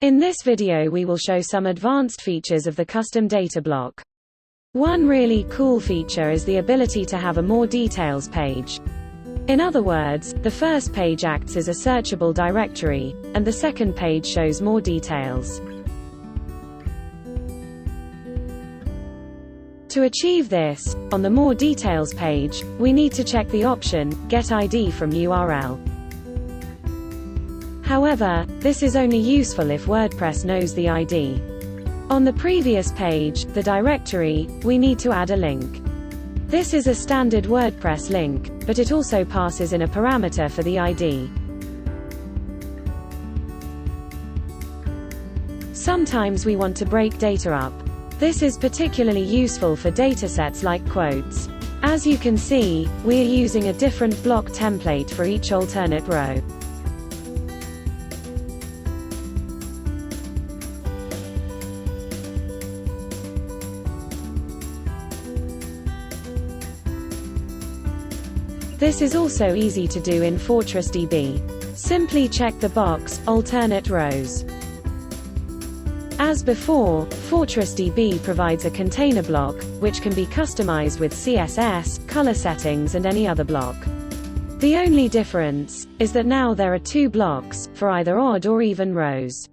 In this video we will show some advanced features of the custom data block. One really cool feature is the ability to have a more details page. In other words, the first page acts as a searchable directory, and the second page shows more details. To achieve this, on the More Details page, we need to check the option, Get ID from URL. However, this is only useful if WordPress knows the ID. On the previous page, the directory, we need to add a link. This is a standard WordPress link, but it also passes in a parameter for the ID. Sometimes we want to break data up. This is particularly useful for datasets like quotes. As you can see, we are using a different block template for each alternate row. This is also easy to do in FortressDB. Simply check the box, Alternate Rows. As before, FortressDB provides a container block, which can be customized with CSS, color settings and any other block. The only difference is that now there are two blocks, for either odd or even rows.